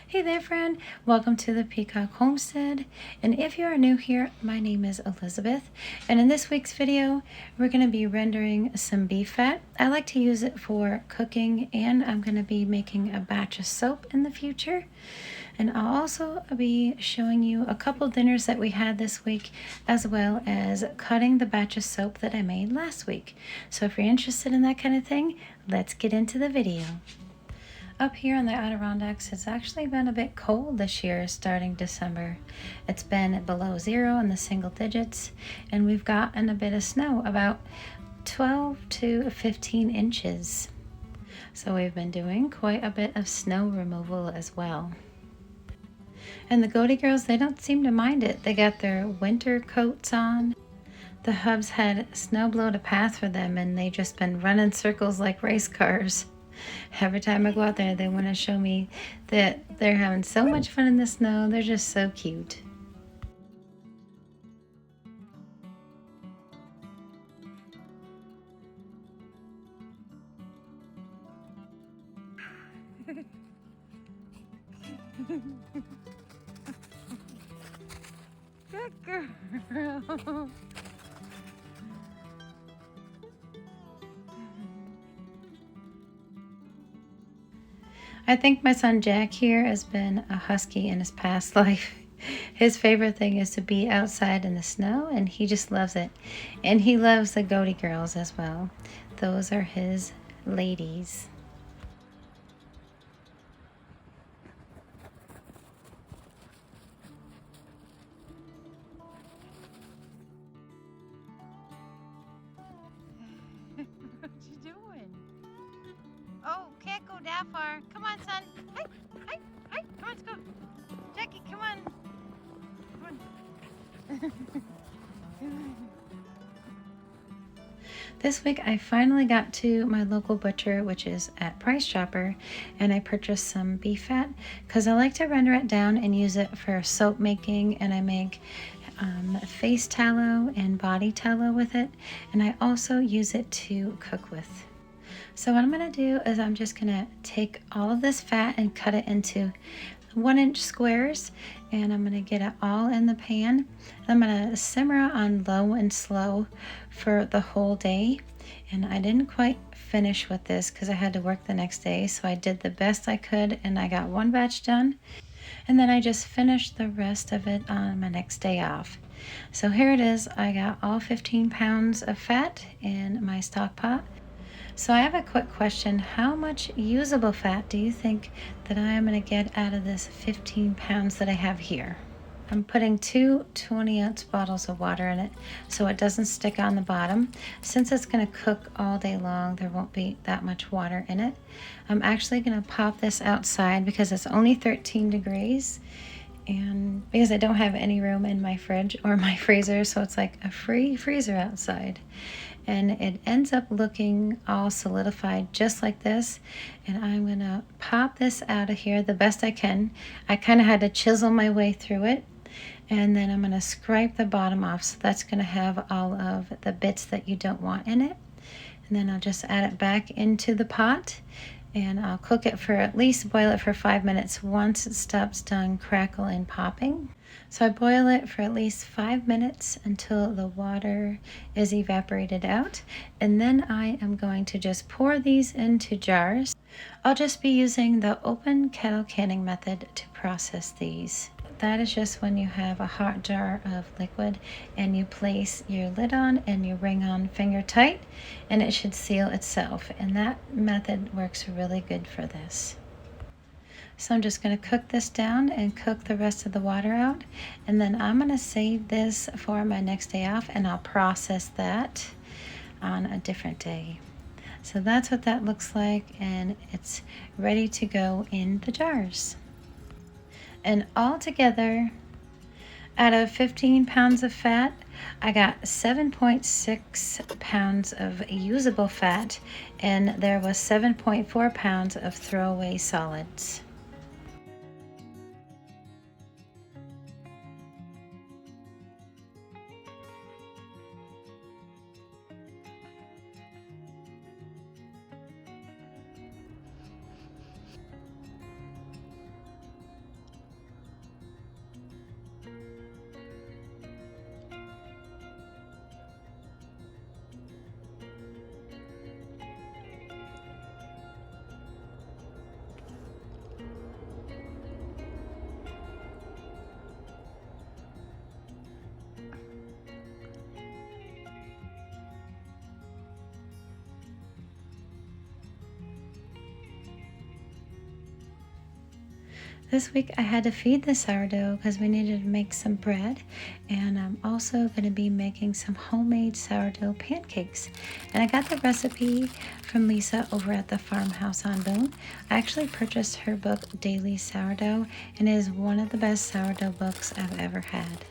Hey there friend, welcome to the Peacock Homestead, and if you are new here, my name is Elizabeth, and in this week's video we're going to be rendering some beef fat. I like to use it for cooking, and I'm going to be making a batch of soap in the future, and I'll also be showing you a couple dinners that we had this week, as well as cutting the batch of soap that I made last week. So if you're interested in that kind of thing, let's get into the video. Up here in the Adirondacks, it's actually been a bit cold this year starting December. It's been below zero in the single digits, and we've gotten a bit of snow, about 12 to 15 inches. So we've been doing quite a bit of snow removal as well. And the goaty girls, they don't seem to mind it. They got their winter coats on. The hubs had snow blowed a path for them, and they've just been running circles like race cars. Every time I go out there, they want to show me that they're having so much fun in the snow. They're just so cute. Good girl. I think my son Jack here has been a husky in his past life. His favorite thing is to be outside in the snow, and he just loves it. And he loves the goaty girls as well. Those are his ladies. What you doing? Oh, can't go that far. Come on, son. Hi, hi, hi. Come on, let's go. Jackie, come on. Come on. This week I finally got to my local butcher, which is at Price Chopper, and I purchased some beef fat because I like to render it down and use it for soap making, and I make face tallow and body tallow with it, and I also use it to cook with. So what I'm going to do is I'm just going to take all of this fat and cut it into 1-inch squares, and I'm going to get it all in the pan. I'm going to simmer on low and slow for the whole day, and I didn't quite finish with this because I had to work the next day, so I did the best I could and I got one batch done, and then I just finished the rest of it on my next day off. So here it is. I got all 15 pounds of fat in my stock pot. So I have a quick question. How much usable fat do you think that I am going to get out of this 15 pounds that I have here? I'm putting 2 20-ounce bottles of water in it so it doesn't stick on the bottom. Since it's going to cook all day long, there won't be that much water in it. I'm actually going to pop this outside because it's only 13 degrees. And because I don't have any room in my fridge or my freezer, so it's like a free freezer outside. And it ends up looking all solidified just like this. And I'm gonna pop this out of here the best I can. I kind of had to chisel my way through it. And then I'm gonna scrape the bottom off, so that's gonna have all of the bits that you don't want in it. And then I'll just add it back into the pot, and I'll cook it for at least boil it for 5 minutes once it stops done crackle and popping. So I boil it for at least 5 minutes until the water is evaporated out, and then I am going to just pour these into jars. I'll just be using the open kettle canning method to process these. That is just when you have a hot jar of liquid and you place your lid on and you ring on finger tight, and it should seal itself, and that method works really good for this. So I'm just going to cook this down and cook the rest of the water out, and then I'm going to save this for my next day off, and I'll process that on a different day. So that's what that looks like, and it's ready to go in the jars. And all together, out of 15 pounds of fat, I got 7.6 pounds of usable fat, and there was 7.4 pounds of throwaway solids. This week I had to feed the sourdough because we needed to make some bread, and I'm also going to be making some homemade sourdough pancakes. And I got the recipe from Lisa over at the farmhouse on Boone. I actually purchased her book Daily Sourdough, and it is one of the best sourdough books I've ever had.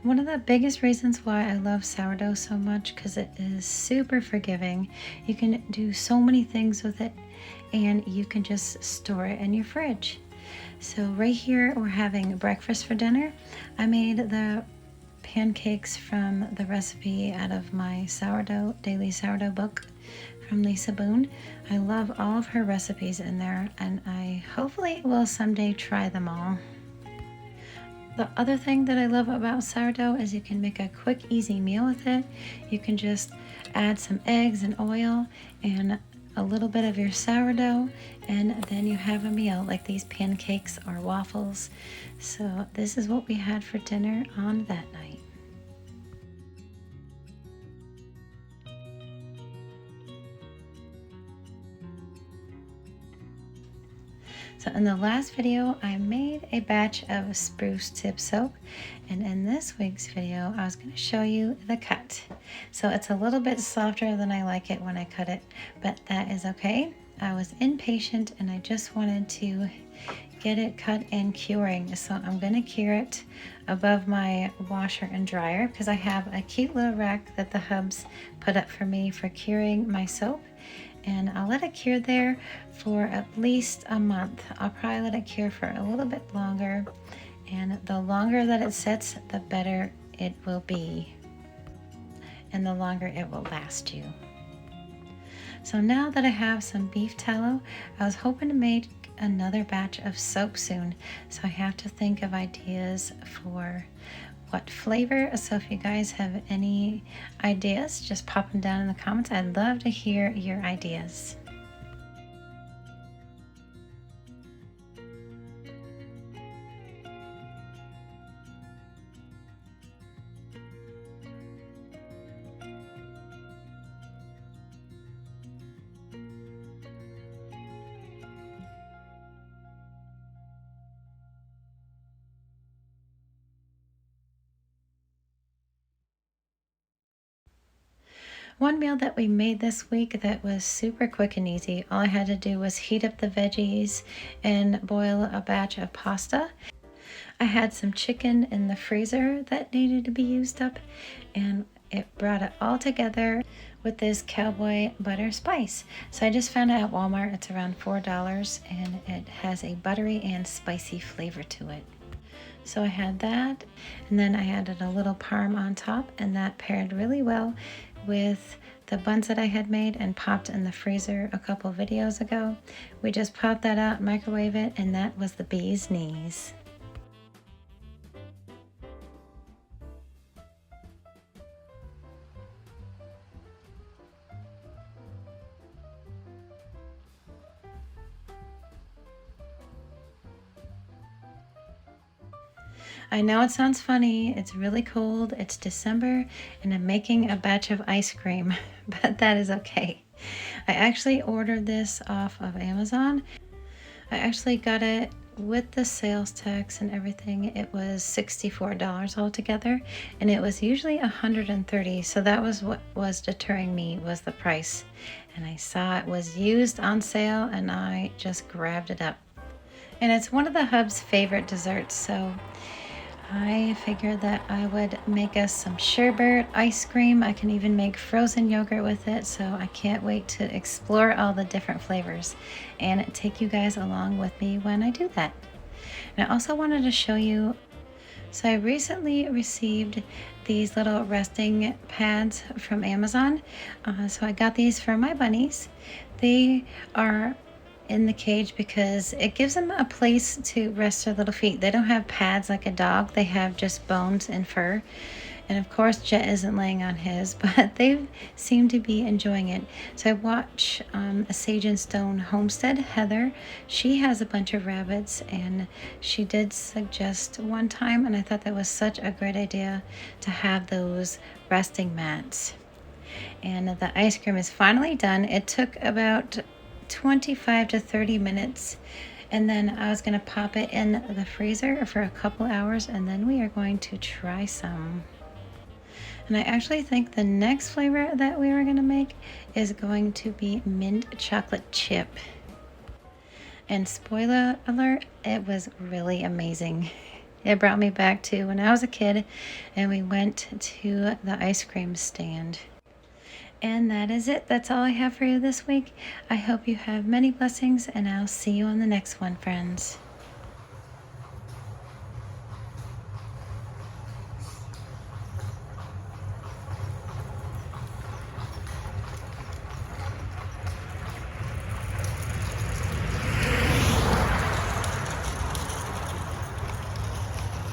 One of the biggest reasons why I love sourdough so much, because it is super forgiving. You can do so many things with it, and you can just store it in your fridge. So right here we're having breakfast for dinner. I made the pancakes from the recipe out of my daily sourdough book from Lisa Boone. I love all of her recipes in there, and I hopefully will someday try them all. The other thing that I love about sourdough is you can make a quick, easy meal with it. You can just add some eggs and oil and a little bit of your sourdough, and then you have a meal like these pancakes or waffles. So this is what we had for dinner on that night. So in the last video, I made a batch of spruce tip soap, and in this week's video, I was going to show you the cut. So it's a little bit softer than I like it when I cut it, but that is okay. I was impatient and I just wanted to get it cut and curing. So I'm going to cure it above my washer and dryer because I have a cute little rack that the hubs put up for me for curing my soap. And I'll let it cure there for at least a month. I'll probably let it cure for a little bit longer. And the longer that it sits, the better it will be. And the longer it will last you. So now that I have some beef tallow, I was hoping to make another batch of soap soon. So I have to think of ideas for what flavor. So if you guys have any ideas, just pop them down in the comments. I'd love to hear your ideas. One meal that we made this week that was super quick and easy, all I had to do was heat up the veggies and boil a batch of pasta. I had some chicken in the freezer that needed to be used up, and it brought it all together with this cowboy butter spice. So I just found it at Walmart. It's around $4, and it has a buttery and spicy flavor to it. So I had that, and then I added a little parm on top, and that paired really well with the buns that I had made and popped in the freezer a couple videos ago. We just popped that out, microwave it, and that was the bee's knees. I know it sounds funny, it's really cold, it's December, and I'm making a batch of ice cream, but that is okay. I actually ordered this off of Amazon. I actually got it with the sales tax and everything. It was $64 altogether, and it was usually $130, so that was what was deterring me, was the price. And I saw it was used on sale, and I just grabbed it up. And it's one of the hub's favorite desserts, so I figured that I would make us some sherbet ice cream. I can even make frozen yogurt with it, so I can't wait to explore all the different flavors and take you guys along with me when I do that. And I also wanted to show you, so I recently received these little resting pads from Amazon. So I got these for my bunnies. They are in the cage because it gives them a place to rest their little feet. They don't have pads like a dog. They have just bones and fur. And of course Jet isn't laying on his, but they seem to be enjoying it. So I watch a Sage and Stone Homestead, Heather. She has a bunch of rabbits, and she did suggest one time, and I thought that was such a great idea, to have those resting mats. And the ice cream is finally done. It took about 25 to 30 minutes, And then I was gonna pop it in the freezer for a couple hours, and then we are going to try some. And I actually think the next flavor that we are gonna make is going to be mint chocolate chip. And spoiler alert, it was really amazing. It brought me back to when I was a kid and we went to the ice cream stand. And that is it. That's all I have for you this week. I hope you have many blessings, and I'll see you on the next one, friends.